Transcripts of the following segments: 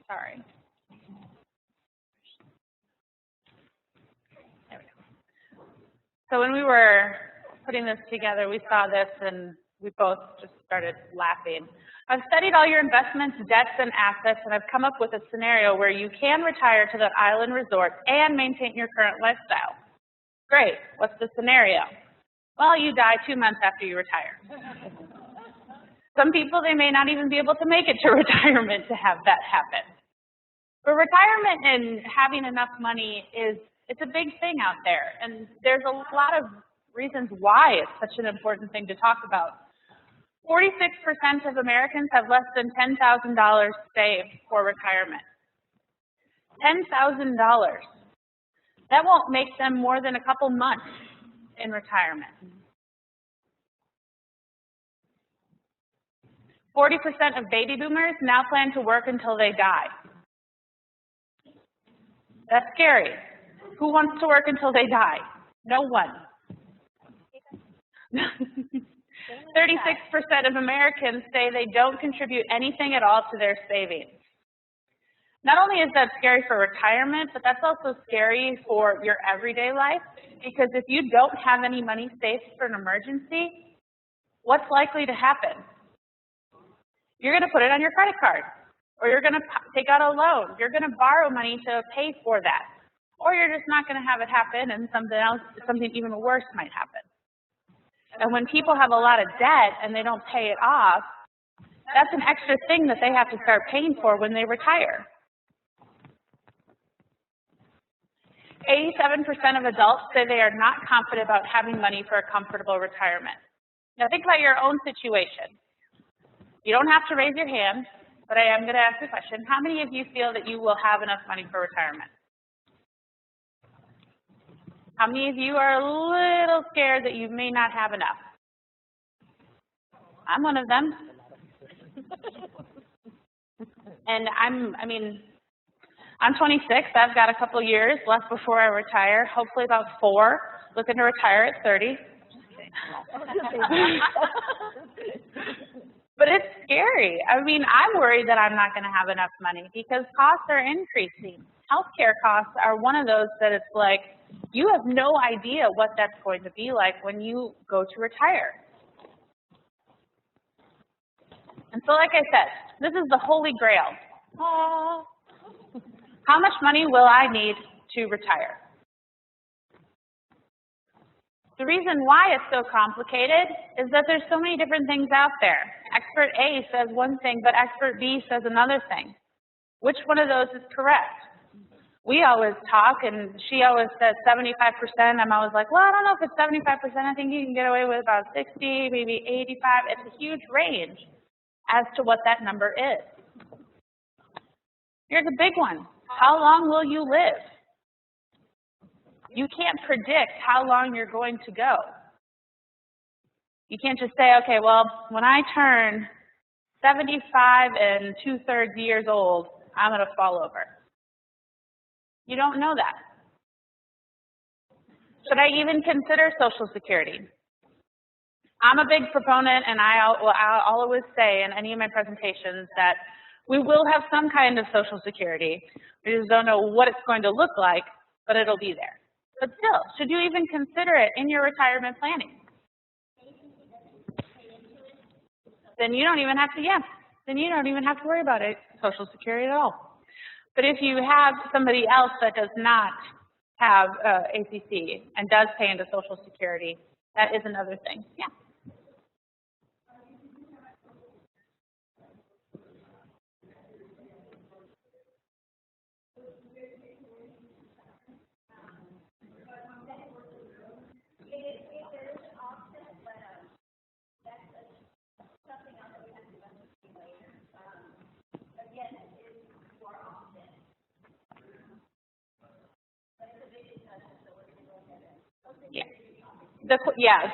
Sorry. There we go. So when we were putting this together, we saw this and we both just started laughing. I've studied all your investments, debts, and assets, and I've come up with a scenario where you can retire to that island resort and maintain your current lifestyle. Great. What's the scenario? Well, you die 2 months after you retire. Some people, they may not even be able to make it to retirement to have that happen. But retirement and having enough money it's a big thing out there, and there's a lot of reasons why it's such an important thing to talk about. 46% of Americans have less than $10,000 saved for retirement. $10,000. That won't make them more than a couple months in retirement. 40% of baby boomers now plan to work until they die. That's scary. Who wants to work until they die? No one. 36% of Americans say they don't contribute anything at all to their savings. Not only is that scary for retirement, but that's also scary for your everyday life, because if you don't have any money saved for an emergency, what's likely to happen? You're going to put it on your credit card, or you're going to take out a loan. You're going to borrow money to pay for that, or you're just not going to have it happen and something even worse might happen. And when people have a lot of debt and they don't pay it off, that's an extra thing that they have to start paying for when they retire. 87% of adults say they are not confident about having money for a comfortable retirement. Now think about your own situation. You don't have to raise your hand, but I am going to ask the question. How many of you feel that you will have enough money for retirement? How many of you are a little scared that you may not have enough? I'm one of them. And I'm 26. I've got a couple years left before I retire, hopefully about 4. Looking to retire at 30. But it's scary. I'm worried that I'm not going to have enough money because costs are increasing. Healthcare costs are one of those that it's like, you have no idea what that's going to be like when you go to retire. And so like I said, this is the Holy Grail. How much money will I need to retire? The reason why it's so complicated is that there's so many different things out there. Expert A says one thing, but expert B says another thing. Which one of those is correct? We always talk, and she always says 75%. I'm always like, well, I don't know if it's 75%. I think you can get away with about 60, maybe 85. It's a huge range as to what that number is. Here's a big one. How long will you live? You can't predict how long you're going to go. You can't just say, okay, well, when I turn 75 and 2/3 years old, I'm going to fall over. You don't know that. Should I even consider Social Security? I'm a big proponent, and I'll always say in any of my presentations that we will have some kind of Social Security. We just don't know what it's going to look like, but it'll be there. But still, should you even consider it in your retirement planning? Then you don't even have to, then you don't even have to worry about it, Social Security at all. But if you have somebody else that does not have ACC and does pay into Social Security, that is another thing. Yeah.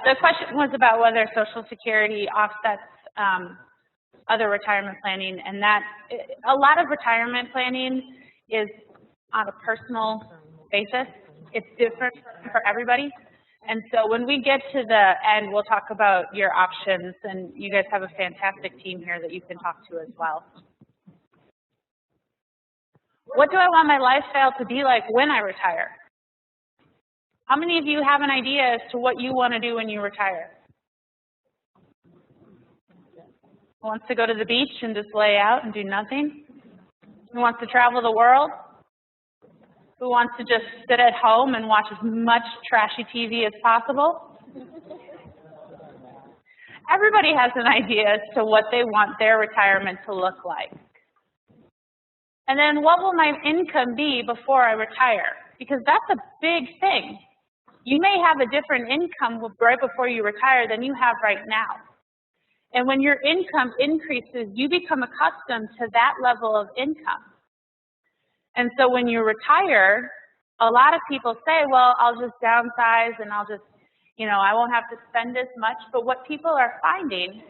The question was about whether Social Security offsets other retirement planning, and that a lot of retirement planning is on a personal basis. It's different for everybody. And so when we get to the end, we'll talk about your options, and you guys have a fantastic team here that you can talk to as well. What do I want my lifestyle to be like when I retire? How many of you have an idea as to what you want to do when you retire? Who wants to go to the beach and just lay out and do nothing? Who wants to travel the world? Who wants to just sit at home and watch as much trashy TV as possible? Everybody has an idea as to what they want their retirement to look like. And then what will my income be before I retire? Because that's a big thing. You may have a different income right before you retire than you have right now. And when your income increases, you become accustomed to that level of income. And so when you retire, a lot of people say, well, I'll just downsize and I'll just, I won't have to spend as much. But what people are finding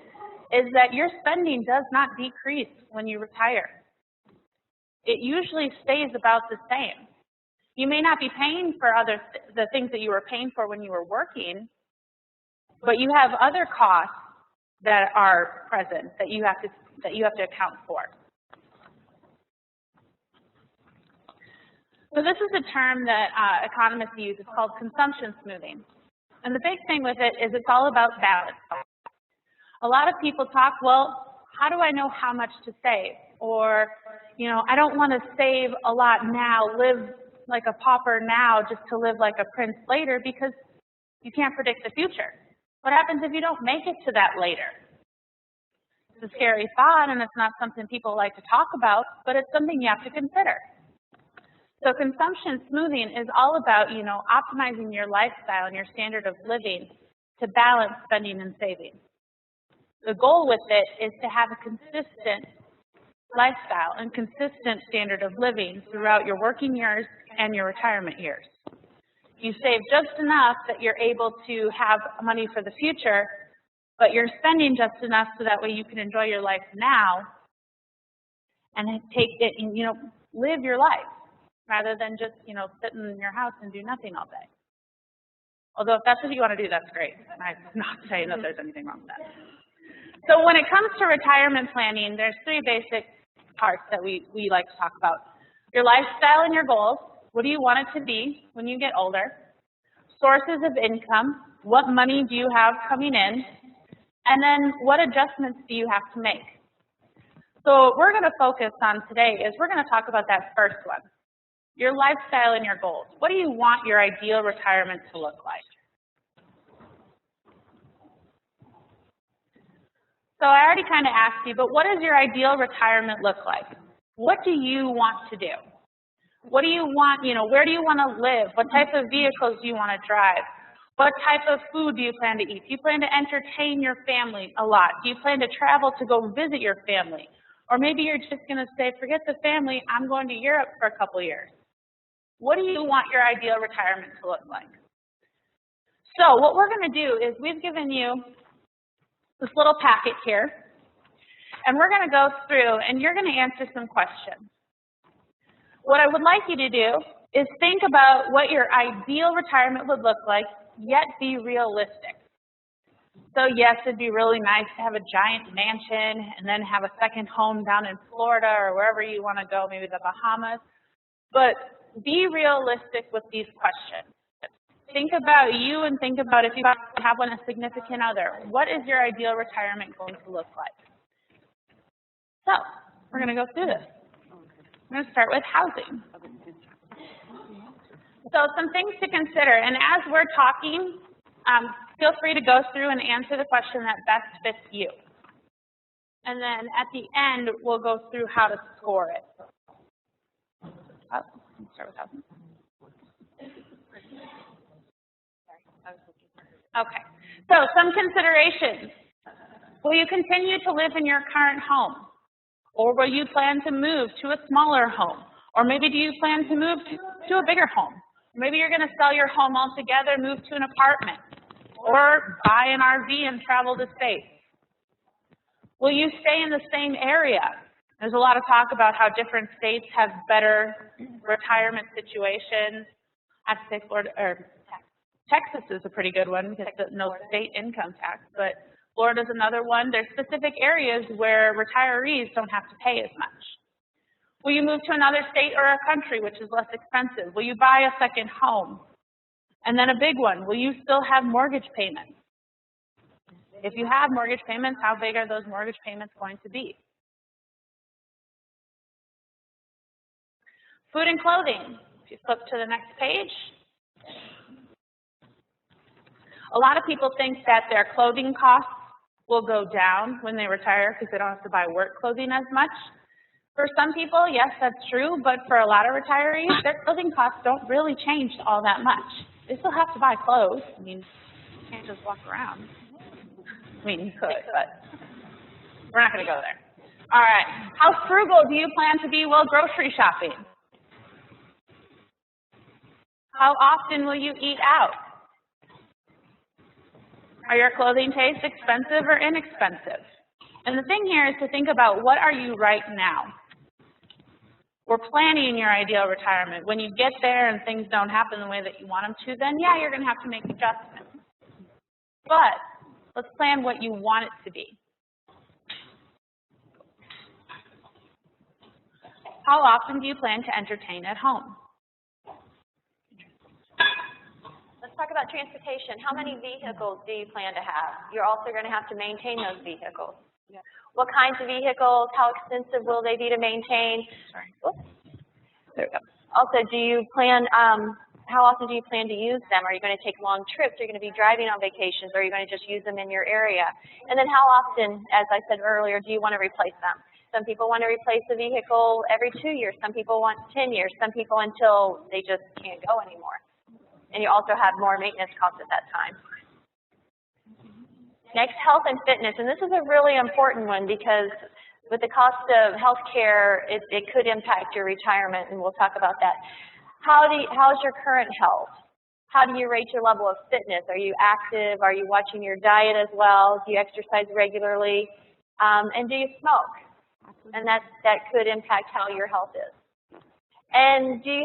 is that your spending does not decrease when you retire. It usually stays about the same. You may not be paying for the things that you were paying for when you were working, but you have other costs that are present that you have to account for. So this is a term that economists use. It's called consumption smoothing. And the big thing with it is it's all about balance. A lot of people talk, well, how do I know how much to save? Or, I don't want to save a lot now, live like a pauper now just to live like a prince later, because you can't predict the future. What happens if you don't make it to that later? It's a scary thought, and it's not something people like to talk about, but it's something you have to consider. So consumption smoothing is all about, optimizing your lifestyle and your standard of living to balance spending and saving. The goal with it is to have a consistent lifestyle and consistent standard of living throughout your working years and your retirement years. You save just enough that you're able to have money for the future, but you're spending just enough so that way you can enjoy your life now and live your life, rather than just, sit in your house and do nothing all day. Although if that's what you want to do, that's great. I'm not saying that there's anything wrong with that. So when it comes to retirement planning, there's three basic parts that we like to talk about. Your lifestyle and your goals. What do you want it to be when you get older? Sources of income. What money do you have coming in? And then what adjustments do you have to make? So what we're going to focus on today is we're going to talk about that first one. Your lifestyle and your goals. What do you want your ideal retirement to look like? So I already kind of asked you, but what does your ideal retirement look like? What do you want to do? What do you want, where do you want to live? What type of vehicles do you want to drive? What type of food do you plan to eat? Do you plan to entertain your family a lot? Do you plan to travel to go visit your family? Or maybe you're just going to say, forget the family, I'm going to Europe for a couple years. What do you want your ideal retirement to look like? So what we're going to do is we've given you this little packet here, and we're going to go through and you're going to answer some questions. What I would like you to do is think about what your ideal retirement would look like, yet be realistic. So yes, it'd be really nice to have a giant mansion and then have a second home down in Florida or wherever you want to go, maybe the Bahamas. But be realistic with these questions. Think about you and think about if you have a significant other. What is your ideal retirement going to look like? So we're going to go through this. I'm going to start with housing. So some things to consider. And as we're talking, feel free to go through and answer the question that best fits you. And then at the end, we'll go through how to score it. Let's start with housing. Okay, so some considerations. Will you continue to live in your current home? Or will you plan to move to a smaller home? Or maybe do you plan to move to a bigger home? Maybe you're going to sell your home altogether, move to an apartment, or buy an RV and travel the states. Will you stay in the same area? There's a lot of talk about how different states have better retirement situations. I have to say Florida, or Texas is a pretty good one because there's no state income tax, but Florida's another one. There's specific areas where retirees don't have to pay as much. Will you move to another state or a country, which is less expensive? Will you buy a second home? And then a big one, will you still have mortgage payments? If you have mortgage payments, how big are those mortgage payments going to be? Food and clothing. If you flip to the next page. A lot of people think that their clothing costs will go down when they retire because they don't have to buy work clothing as much. For some people, yes, that's true, but for a lot of retirees, their clothing costs don't really change all that much. They still have to buy clothes. I mean, you can't just walk around. I mean, you could, but we're not going to go there. All right. How frugal do you plan to be while grocery shopping? How often will you eat out? Are your clothing tastes expensive or inexpensive? And the thing here is to think about what are you right now? We're planning your ideal retirement. When you get there and things don't happen the way that you want them to, then yeah, you're going to have to make adjustments. But let's plan what you want it to be. How often do you plan to entertain at home? Let's talk about transportation. How many vehicles do you plan to have? You're also going to have to maintain those vehicles. Yeah. What kinds of vehicles? How expensive will they be to maintain? Sorry. Oops. There we go. Also, do you plan, how often do you plan to use them? Are you going to take long trips? Are you going to be driving on vacations? Or are you going to just use them in your area? And then how often, as I said earlier, do you want to replace them? Some people want to replace the vehicle every 2 years. Some people want 10 years. Some people until they just can't go anymore. And you also have more maintenance costs at that time. Next, health and fitness. And this is a really important one because with the cost of health care, it could impact your retirement, and we'll talk about that. How's your current health? How do you rate your level of fitness? Are you active? Are you watching your diet as well? Do you exercise regularly? And do you smoke? And that could impact how your health is. And do you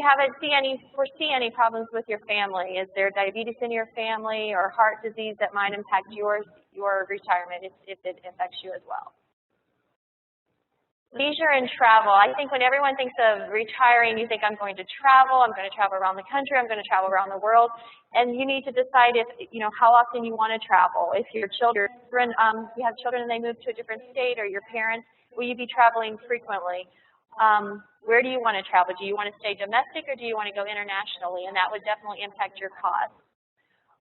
foresee any problems with your family? Is there diabetes in your family or heart disease that might impact your retirement if it affects you as well? Leisure and travel. I think when everyone thinks of retiring, you think I'm going to travel around the country, I'm going to travel around the world. And you need to decide how often you want to travel. If your children, you have children and they move to a different state, or your parents, will you be traveling frequently? Where do you want to travel? Do you want to stay domestic or do you want to go internationally? And that would definitely impact your costs.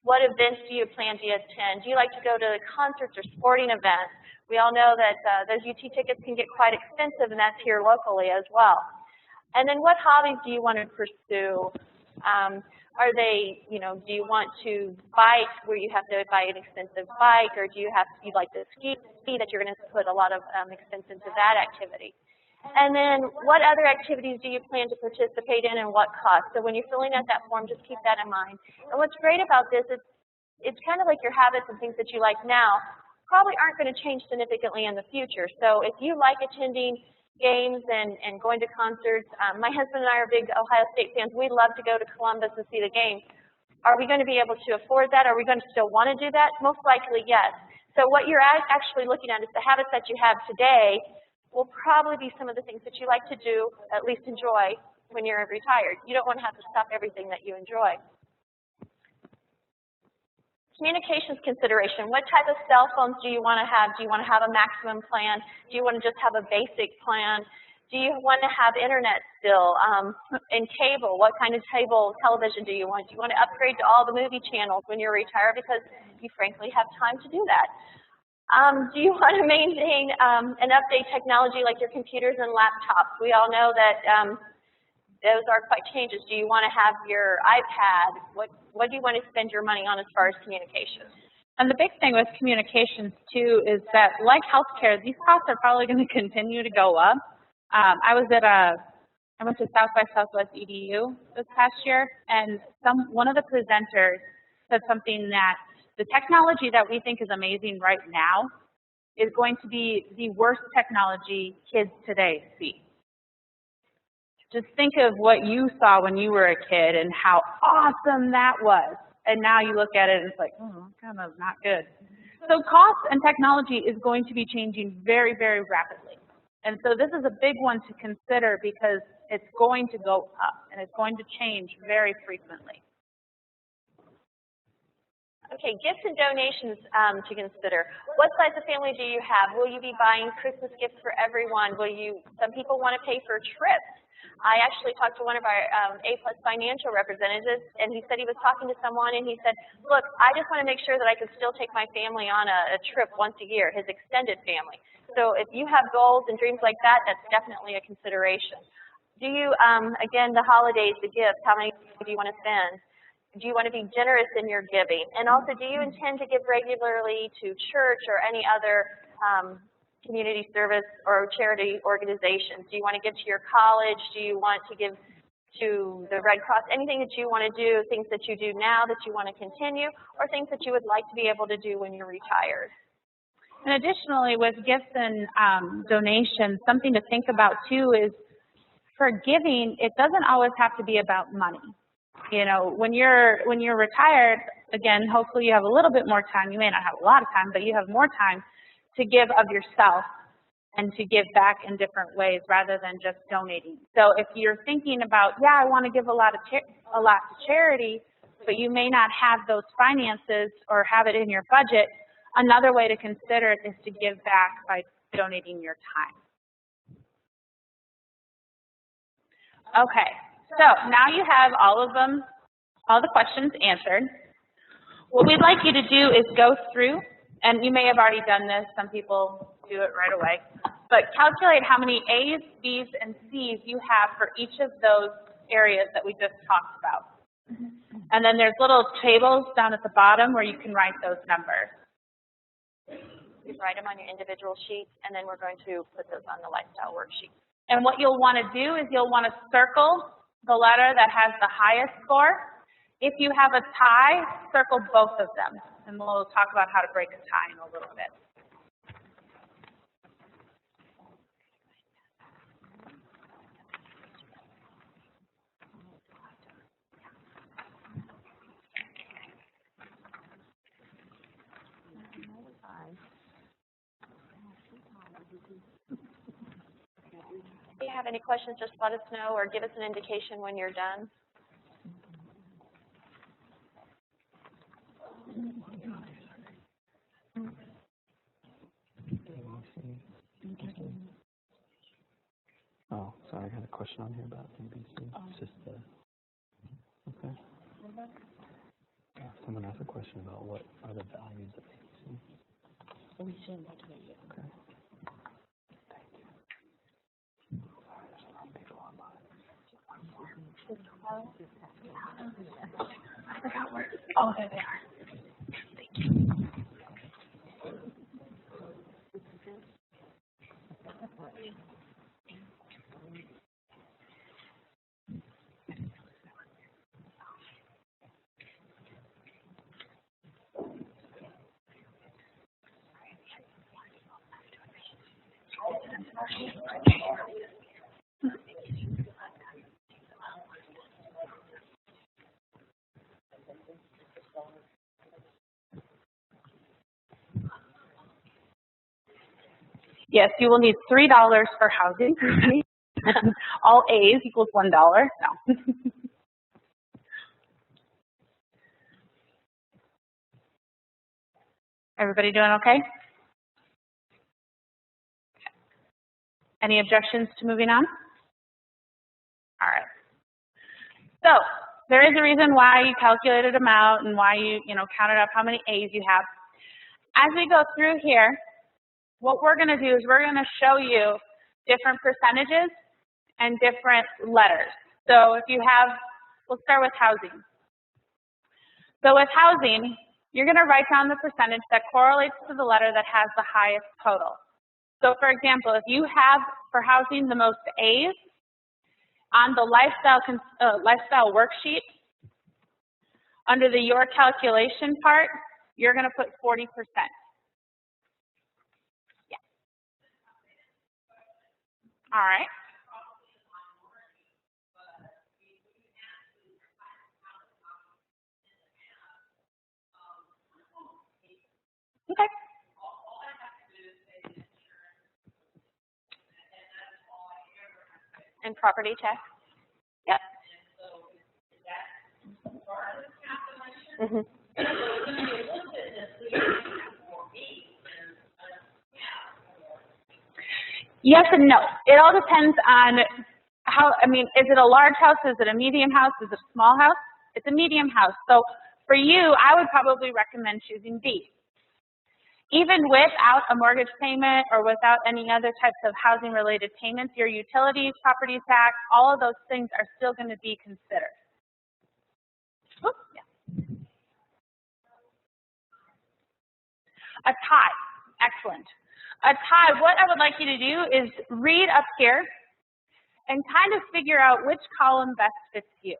What events do you plan to attend? Do you like to go to concerts or sporting events? We all know that those UT tickets can get quite expensive, and that's here locally as well. And then what hobbies do you want to pursue? Are they, do you want to bike where you have to buy an expensive bike, or do you like to ski that you're going to put a lot of expense into that activity? And then what other activities do you plan to participate in and what cost? So when you're filling out that form, just keep that in mind. And what's great about this is it's kind of like your habits and things that you like now probably aren't going to change significantly in the future. So if you like attending games and going to concerts, my husband and I are big Ohio State fans. We love to go to Columbus and see the game. Are we going to be able to afford that? Are we going to still want to do that? Most likely, yes. So what you're actually looking at is the habits that you have today will probably be some of the things that you like to do, at least enjoy, when you're retired. You don't want to have to stop everything that you enjoy. Communications consideration. What type of cell phones do you want to have? Do you want to have a maximum plan? Do you want to just have a basic plan? Do you want to have internet still and cable? What kind of television do you want? Do you want to upgrade to all the movie channels when you're retired because you frankly have time to do that? Do you want to maintain and update technology like your computers and laptops? We all know that those are quite changes. Do you want to have your iPad? What do you want to spend your money on as far as communications? And the big thing with communications, too, is that, like healthcare, these costs are probably going to continue to go up. I went to South by Southwest EDU this past year, and one of the presenters said something that the technology that we think is amazing right now is going to be the worst technology kids today see. Just think of what you saw when you were a kid and how awesome that was. And now you look at it and it's like, kind of not good. So cost and technology is going to be changing very, very rapidly. And so this is a big one to consider because it's going to go up and it's going to change very frequently. Okay, gifts and donations to consider. What size of family do you have? Will you be buying Christmas gifts for everyone? Some people want to pay for trips. I actually talked to one of our A+ financial representatives, and he said he was talking to someone, and he said, look, I just want to make sure that I can still take my family on a trip once a year, his extended family. So if you have goals and dreams like that, that's definitely a consideration. Do you, again, the holidays, the gifts, how many do you want to spend? Do you want to be generous in your giving? And also, do you intend to give regularly to church or any other community service or charity organizations? Do you want to give to your college? Do you want to give to the Red Cross? Anything that you want to do, things that you do now that you want to continue, or things that you would like to be able to do when you're retired? And additionally, with gifts and donations, something to think about too is for giving, it doesn't always have to be about money. You know, when you're retired, again, hopefully you have a little bit more time. You may not have a lot of time, but you have more time to give of yourself and to give back in different ways rather than just donating. So if you're thinking about, yeah, I want to give a lot to charity, but you may not have those finances or have it in your budget, another way to consider it is to give back by donating your time. Okay. So now you have all the questions answered. What we'd like you to do is go through, and you may have already done this, some people do it right away, but calculate how many A's, B's, and C's you have for each of those areas that we just talked about. And then there's little tables down at the bottom where you can write those numbers. You write them on your individual sheets, and then we're going to put those on the lifestyle worksheet. And what you'll want to do is you'll want to circle the letter that has the highest score. If you have a tie, circle both of them, and we'll talk about how to break a tie in a little bit. If you have any questions, just let us know or give us an indication when you're done. Oh, sorry, I got a question on here about ABC. It's just okay. Someone asked a question about what are the values of ABC. We shouldn't go to that yet. Okay. Thank you. Sorry, there's a lot of people online. I forgot where. Oh, there they are. Thank you. Yes, you will need $3 for housing. All A's equals $1. No. Everybody doing okay? Any objections to moving on? All right. So there is a reason why you calculated them out and why you counted up how many A's you have. As we go through here, what we're going to do is we're going to show you different percentages and different letters. So if you have, we'll start with housing. So with housing, you're going to write down the percentage that correlates to the letter that has the highest total. So for example, if you have for housing the most A's, on the lifestyle worksheet, under the your calculation part, you're going to put 40%. Yeah. All right. Okay. And property tax. Yep. Mhm. Yes and no. It all depends on how, I mean, is it a large house? Is it a medium house? Is it a small house? It's a medium house. So for you, I would probably recommend choosing B. Even without a mortgage payment or without any other types of housing related payments, your utilities, property tax, all of those things are still going to be considered. Oops, yeah. A tie, excellent. A tie, what I would like you to do is read up here and kind of figure out which column best fits you.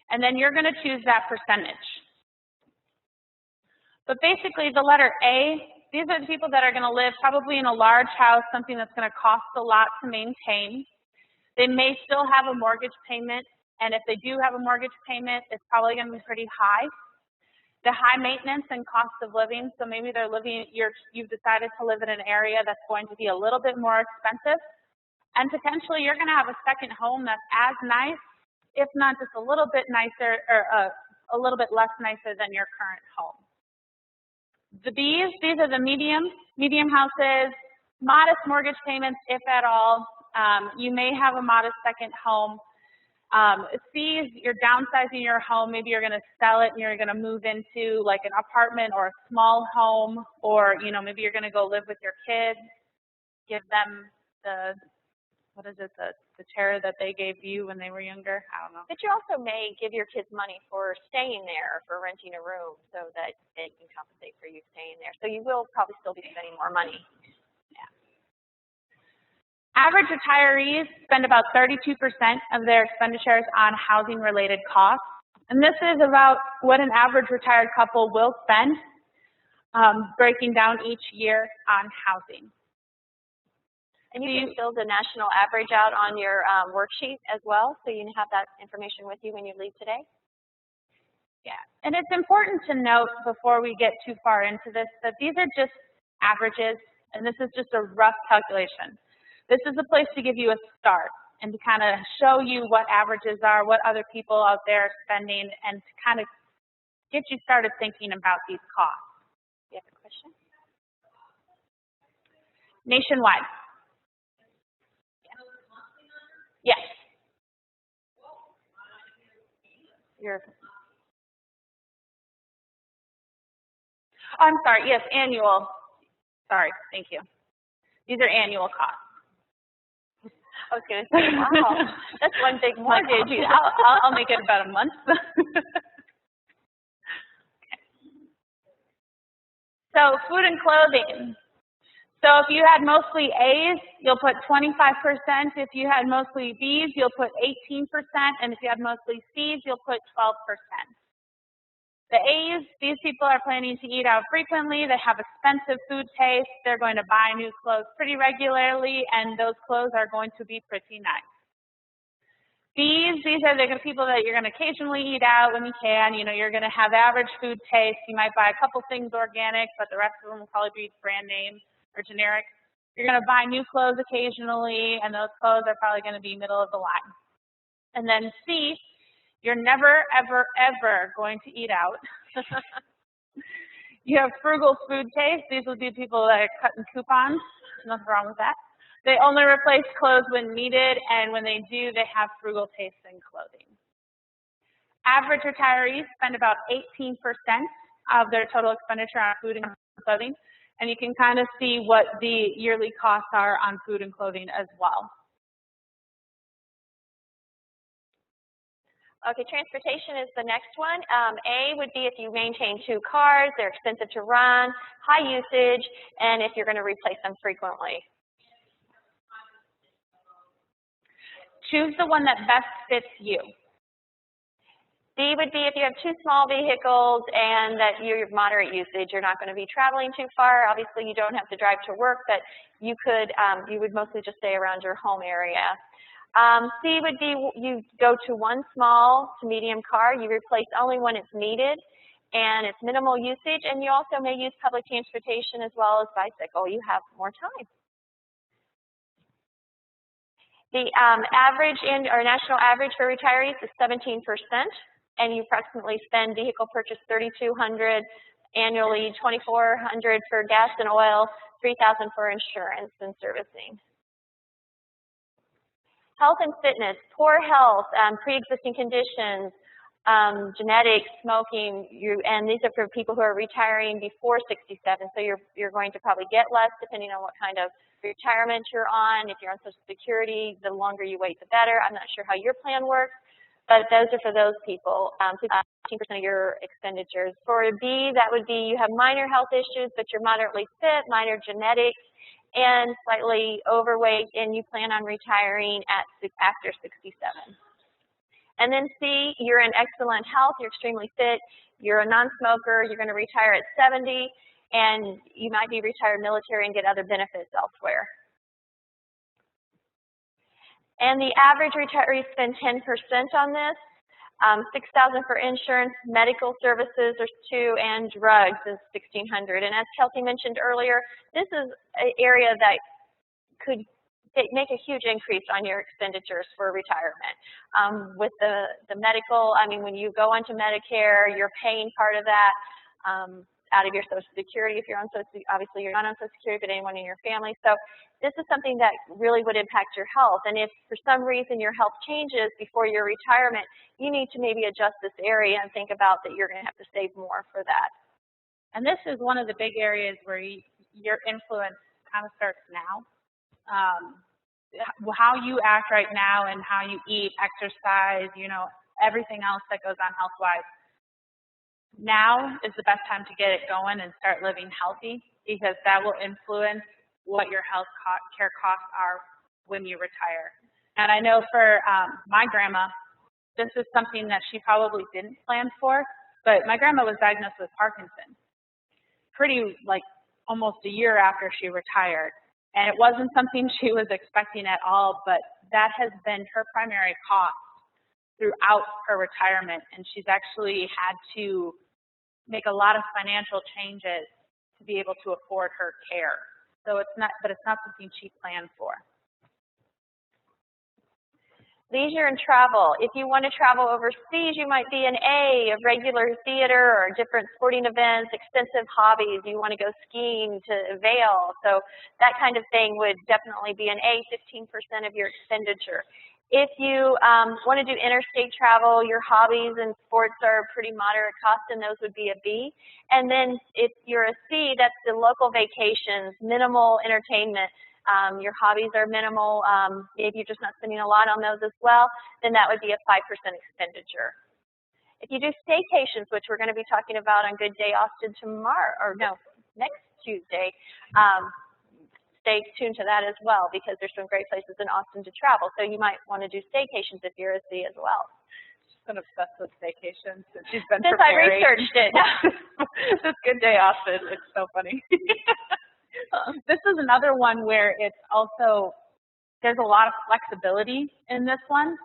And then you're going to choose that percentage. But basically, the letter A, these are the people that are going to live probably in a large house, something that's going to cost a lot to maintain. They may still have a mortgage payment, and if they do have a mortgage payment, it's probably going to be pretty high. The high maintenance and cost of living, so maybe they're living, you've decided to live in an area that's going to be a little bit more expensive, and potentially you're going to have a second home that's as nice, if not just a little bit nicer, or a little bit less nicer than your current home. The B's, these are the medium houses, modest mortgage payments, if at all. You may have a modest second home. C's, you're downsizing your home. Maybe you're going to sell it and you're going to move into like an apartment or a small home, or maybe you're going to go live with your kids, give them the chair that they gave you when they were younger. I don't know. But you also may give your kids money for staying there, for renting a room, so that they can compensate for you staying there. So you will probably still be spending more money. Average retirees spend about 32% of their expenditures on housing-related costs. And this is about what an average retired couple will spend, breaking down each year on housing. And you can fill the national average out on your worksheet as well, so you can have that information with you when you leave today. Yeah, and it's important to note before we get too far into this that these are just averages, and this is just a rough calculation. This is a place to give you a start and to kind of show you what averages are, what other people out there are spending, and to kind of get you started thinking about these costs. You have a question? Nationwide. Yes. I'm sorry, yes, annual. Sorry, thank you. These are annual costs. I was going to say, wow, that's one big mortgage. I'll make it about a month. So food and clothing. So if you had mostly A's, you'll put 25%. If you had mostly B's, you'll put 18%. And if you had mostly C's, you'll put 12%. The A's, these people are planning to eat out frequently. They have expensive food tastes. They're going to buy new clothes pretty regularly, and those clothes are going to be pretty nice. B's, these are the people that you're going to occasionally eat out when you can. You're going to have average food taste. You might buy a couple things organic, but the rest of them will probably be brand name or generic. You're going to buy new clothes occasionally, and those clothes are probably going to be middle of the line. And then C, you're never, ever, ever going to eat out. You have frugal food taste. These will be people that are cutting coupons. Nothing wrong with that. They only replace clothes when needed, and when they do, they have frugal taste in clothing. Average retirees spend about 18% of their total expenditure on food and clothing, and you can kind of see what the yearly costs are on food and clothing as well. Okay, transportation is the next one. A would be if you maintain 2 cars, they're expensive to run, high usage, and if you're going to replace them frequently. Choose the one that best fits you. B would be if you have 2 small vehicles and that you have moderate usage, you're not going to be traveling too far. Obviously, you don't have to drive to work, but you could, you would mostly just stay around your home area. C would be you go to 1 small to medium car, you replace only when it's needed, and it's minimal usage, and you also may use public transportation as well as bicycle. You have more time. The average or national average for retirees is 17%, and you approximately spend vehicle purchase $3,200 annually, $2,400 for gas and oil, $3,000 for insurance and servicing. Health and fitness, poor health, pre-existing conditions, genetics, smoking, and these are for people who are retiring before 67. So you're going to probably get less depending on what kind of retirement you're on. If you're on Social Security, the longer you wait, the better. I'm not sure how your plan works, but those are for those people. 15% of your expenditures. For B, that would be you have minor health issues, but you're moderately fit, minor genetics, and slightly overweight, and you plan on retiring after 67. And then C, you're in excellent health, you're extremely fit, you're a non-smoker, you're going to retire at 70, and you might be retired military and get other benefits elsewhere. And the average retiree spend 10% on this. $6,000 for insurance, medical services, there's $2,000, and drugs is $1,600. And as Kelsey mentioned earlier, this is an area that could make a huge increase on your expenditures for retirement. With the medical, I mean, when you go onto Medicare, you're paying part of that out of your Social Security. If you're on Social Security, obviously you're not on Social Security, but anyone in your family. So this is something that really would impact your health. And if for some reason your health changes before your retirement, you need to maybe adjust this area and think about that you're going to have to save more for that. And this is one of the big areas where your influence kind of starts now. How you act right now and how you eat, exercise, you know, everything else that goes on health-wise. Now is the best time to get it going and start living healthy, because that will influence what your health care costs are when you retire. And I know for my grandma, this is something that she probably didn't plan for, but my grandma was diagnosed with Parkinson's like almost a year after she retired. And it wasn't something she was expecting at all, but that has been her primary cost throughout her retirement. And she's actually had to make a lot of financial changes to be able to afford her care. So it's not something she planned for. Leisure and travel. If you want to travel overseas, you might be an A, a regular theater or different sporting events, extensive hobbies. You want to go skiing to Vail. So that kind of thing would definitely be an A, 15% of your expenditure. If you want to do interstate travel, your hobbies and sports are pretty moderate cost, and those would be a B. And then if you're a C, that's the local vacations, minimal entertainment. Your hobbies are minimal. Maybe you're just not spending a lot on those as well, then that would be a 5% expenditure. If you do staycations, which we're going to be talking about on Good Day Austin tomorrow, or no, next Tuesday, stay tuned to that as well, because there's some great places in Austin to travel. So you might want to do staycations if you're a C as well. She's been obsessed with staycations since she's been Since preparing. I researched it. This Good Day Austin, it's so funny. This is another one where it's also, there's a lot of flexibility in this one.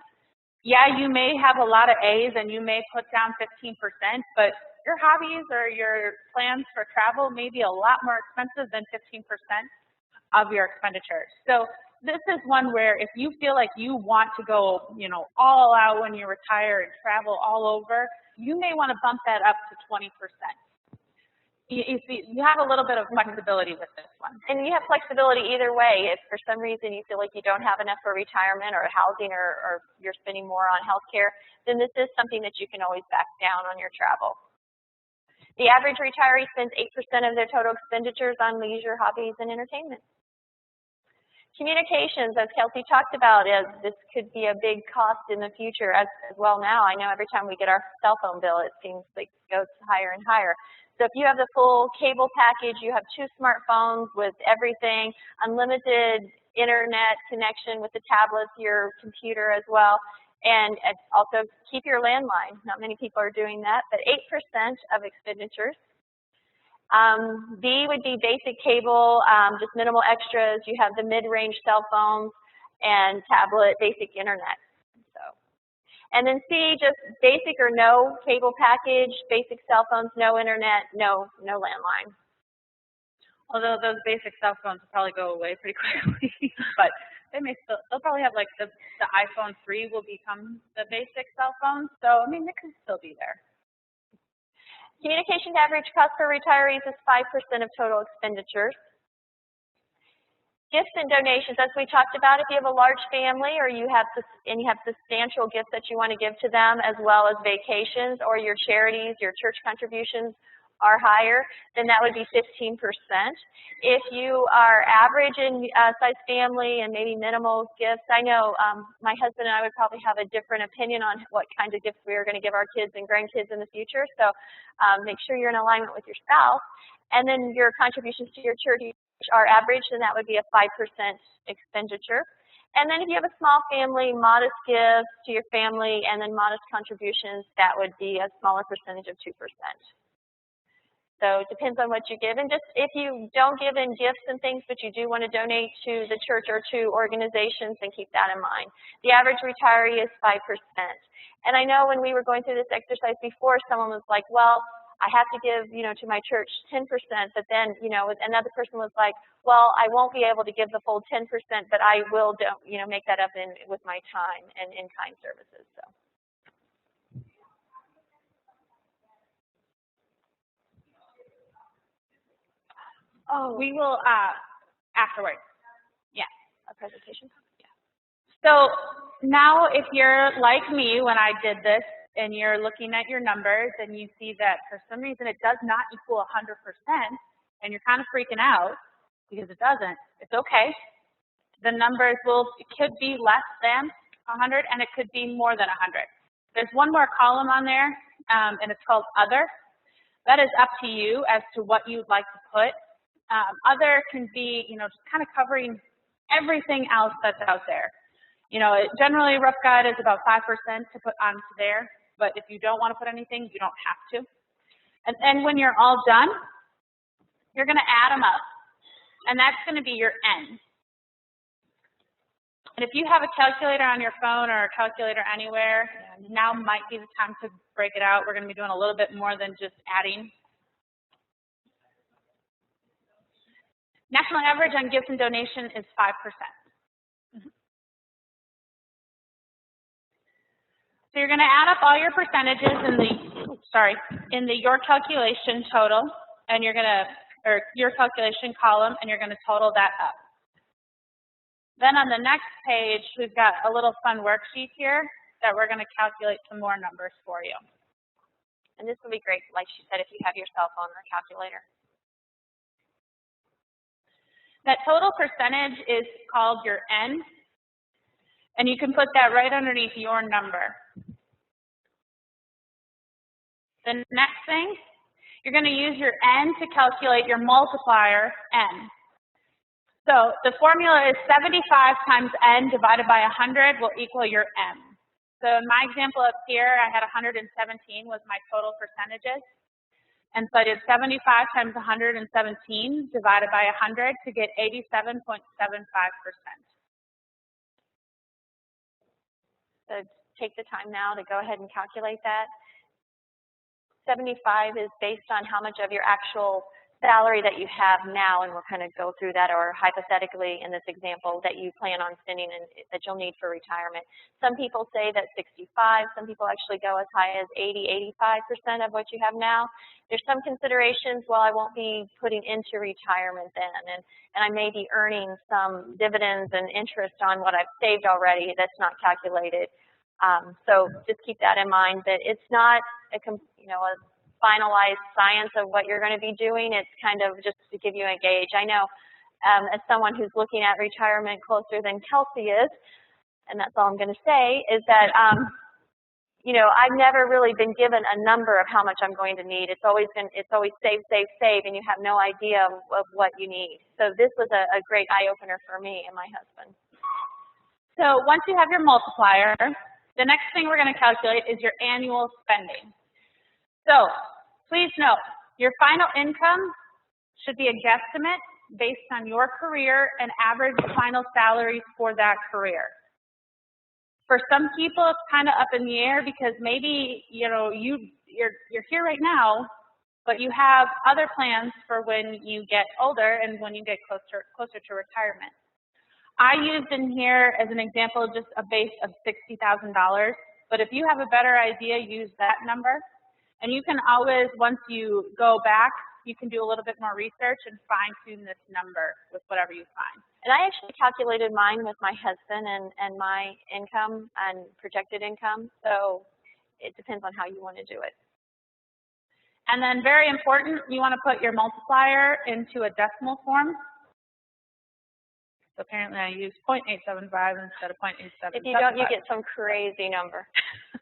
Yeah, you may have a lot of A's and you may put down 15%, but your hobbies or your plans for travel may be a lot more expensive than 15% of your expenditures. So this is one where if you feel like you want to go, you know, all out when you retire and travel all over, you may want to bump that up to 20%. You see, you have a little bit of flexibility with this one. And you have flexibility either way. If for some reason you feel like you don't have enough for retirement or housing, or you're spending more on health care, then this is something that you can always back down on your travel. The average retiree spends 8% of their total expenditures on leisure, hobbies, and entertainment. Communications, as Kelsey talked about, this could be a big cost in the future as well now. I know every time we get our cell phone bill, it seems like it goes higher and higher. So if you have the full cable package, you have 2 smartphones with everything, unlimited internet connection with the tablets, your computer as well, and also keep your landline. Not many people are doing that, but 8% of expenditures. B would be basic cable, just minimal extras. You have the mid-range cell phones and tablet, basic internet. And then C, just basic or no cable package, basic cell phones, no internet, no landline. Although those basic cell phones will probably go away pretty quickly, but they'll they'll probably have like the iPhone 3 will become the basic cell phone. So, I mean, it could still be there. Communication average cost for retirees is 5% of total expenditures. Gifts and donations, as we talked about, if you have a large family or you have substantial gifts that you want to give to them, as well as vacations or your charities, your church contributions are higher, then that would be 15%. If you are average in size family and maybe minimal gifts, I know my husband and I would probably have a different opinion on what kinds of gifts we are going to give our kids and grandkids in the future. So make sure you're in alignment with your spouse. And then your contributions to your church are average, then that would be a 5% expenditure. And then if you have a small family, modest gifts to your family, and then modest contributions, that would be a smaller percentage of 2%. So it depends on what you give. And just if you don't give in gifts and things, but you do want to donate to the church or to organizations, then keep that in mind. The average retiree is 5%. And I know when we were going through this exercise before, someone was like, well, I have to give, to my church 10%, but then, another person was like, well, I won't be able to give the full 10%, but I will, make that up with my time and in-kind services. So. Oh, we will afterwards. Yeah. A presentation? Yeah. So now if you're like me when I did this and you're looking at your numbers and you see that for some reason it does not equal 100% and you're kind of freaking out because it doesn't, it's okay. The numbers could be less than 100 and it could be more than 100. There's one more column on there and it's called Other. That is up to you as to what you'd like to put. Other can be, just kind of covering everything else that's out there. Generally rough guide is about 5% to put onto there, but if you don't want to put anything, you don't have to. And then when you're all done, you're going to add them up, and that's going to be your end. And if you have a calculator on your phone or a calculator anywhere, now might be the time to break it out. We're going to be doing a little bit more than just adding. National average on gifts and donation is 5%. So you're going to add up all your percentages in the your calculation total, and your calculation column, and you're going to total that up. Then on the next page, we've got a little fun worksheet here that we're going to calculate some more numbers for you. And this will be great, like she said, if you have your cell phone or calculator. That total percentage is called your N, and you can put that right underneath your number. The next thing, you're going to use your N to calculate your multiplier, N. So the formula is 75 times N divided by 100 will equal your M. So in my example up here, I had 117 was my total percentages. And so I did 75 times 117 divided by 100 to get 87.75%. So take the time now to go ahead and calculate that. 75 is based on how much of your actual salary that you have now, and we'll kind of go through that, or hypothetically in this example that you plan on spending and that you'll need for retirement. Some people say that 65, some people actually go as high as 80–85% of what you have now. There's some considerations, well, I won't be putting into retirement then, and I may be earning some dividends and interest on what I've saved already that's not calculated. So just keep that in mind, that it's not a finalized science of what you're going to be doing. It's kind of just to give you a gauge. I know as someone who's looking at retirement closer than Kelsey is, and that's all I'm going to say, is that, I've never really been given a number of how much I'm going to need. It's always save, save, save, and you have no idea of what you need. So this was a great eye-opener for me and my husband. So once you have your multiplier, the next thing we're going to calculate is your annual spending. So please note, your final income should be a guesstimate based on your career and average final salaries for that career. For some people, it's kind of up in the air because maybe you're here right now, but you have other plans for when you get older and when you get closer to retirement. I used in here as an example just a base of $60,000, but if you have a better idea, use that number. And you can always, once you go back, you can do a little bit more research and fine-tune this number with whatever you find. And I actually calculated mine with my husband and my income and projected income, so it depends on how you want to do it. And then very important, you want to put your multiplier into a decimal form. So apparently I used 0.875 instead of 0.875. If you don't, you get some crazy number.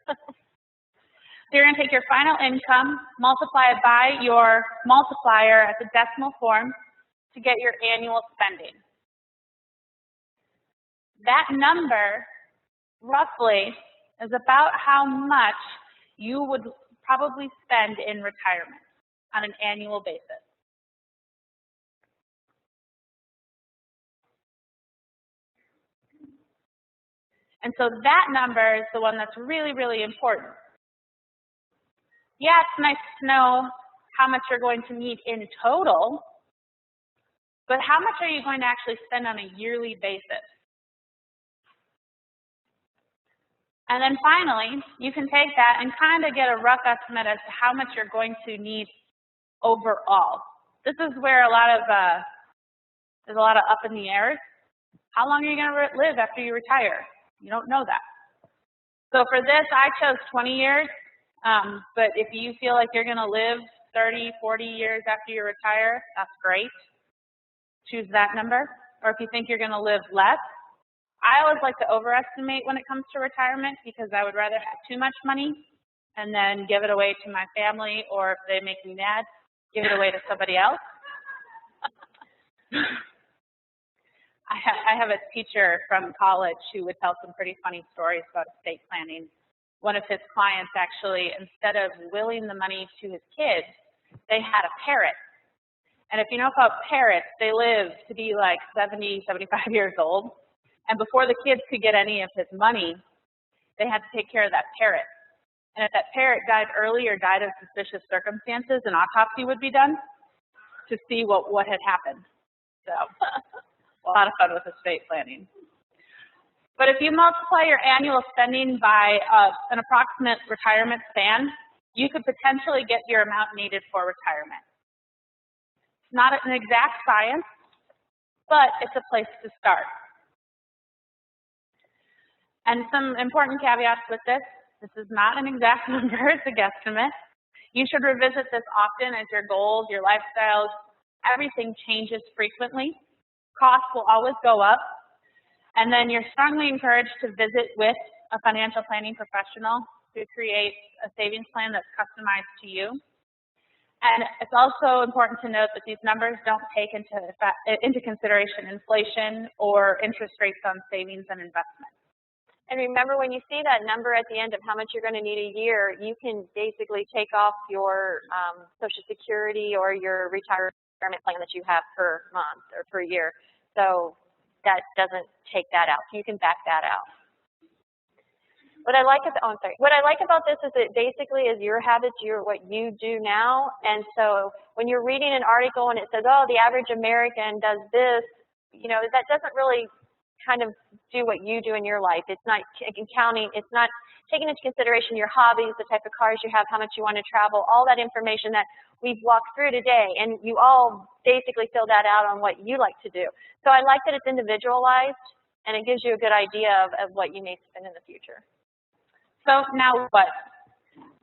So you're going to take your final income, multiply it by your multiplier at the decimal form to get your annual spending. That number, roughly, is about how much you would probably spend in retirement on an annual basis. And so that number is the one that's really, really important. Yeah, it's nice to know how much you're going to need in total, but how much are you going to actually spend on a yearly basis? And then finally, you can take that and kind of get a rough estimate as to how much you're going to need overall. This is where there's a lot of up in the air. How long are you going to live after you retire? You don't know that. So for this, I chose 20 years. But if you feel like you're going to live 30, 40 years after you retire, that's great. Choose that number. Or if you think you're going to live less, I always like to overestimate when it comes to retirement because I would rather have too much money and then give it away to my family, or if they make me mad, give it away to somebody else. I have a teacher from college who would tell some pretty funny stories about estate planning. One of his clients actually, instead of willing the money to his kids, they had a parrot. And if you know about parrots, they live to be like 70, 75 years old. And before the kids could get any of his money, they had to take care of that parrot. And if that parrot died early or died of suspicious circumstances, an autopsy would be done to see what had happened. So a lot of fun with estate planning. But if you multiply your annual spending by an approximate retirement span, you could potentially get your amount needed for retirement. It's not an exact science, but it's a place to start. And some important caveats with this. This is not an exact number, it's a guesstimate. You should revisit this often as your goals, your lifestyles, everything changes frequently. Costs will always go up. And then you're strongly encouraged to visit with a financial planning professional to create a savings plan that's customized to you. And it's also important to note that these numbers don't take into consideration inflation or interest rates on savings and investments. And remember, when you see that number at the end of how much you're going to need a year, you can basically take off your Social Security or your retirement plan that you have per month or per year. So that doesn't take that out. So you can back that out. What I like about this is that basically is your habits, what you do now. And so when you're reading an article and it says, oh, the average American does this, you know, that doesn't really kind of do what you do in your life. It's not taking into consideration your hobbies, the type of cars you have, how much you want to travel, all that information that we've walked through today, and you all basically fill that out on what you like to do. So I like that it's individualized, and it gives you a good idea of what you may spend in the future. So now what?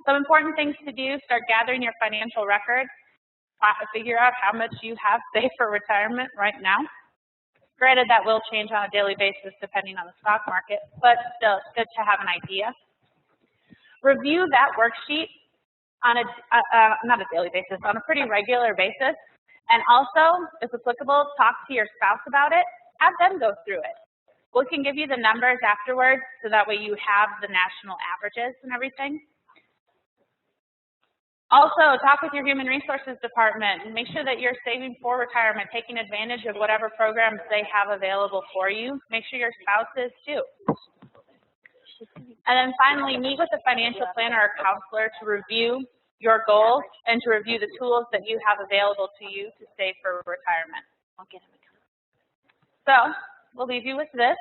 Some important things to do: start gathering your financial records, figure out how much you have saved for retirement right now. Granted, that will change on a daily basis depending on the stock market, but still, it's good to have an idea. Review that worksheet on not a daily basis, on a pretty regular basis. And also, if applicable, talk to your spouse about it. Have them go through it. We can give you the numbers afterwards, so that way you have the national averages and everything. Also, talk with your human resources department and make sure that you're saving for retirement, taking advantage of whatever programs they have available for you. Make sure your spouse is too. And then finally, meet with a financial planner or counselor to review your goals and to review the tools that you have available to you to save for retirement. So we'll leave you with this.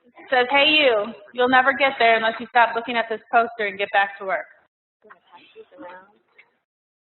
It says, hey you, you'll never get there unless you stop looking at this poster and get back to work.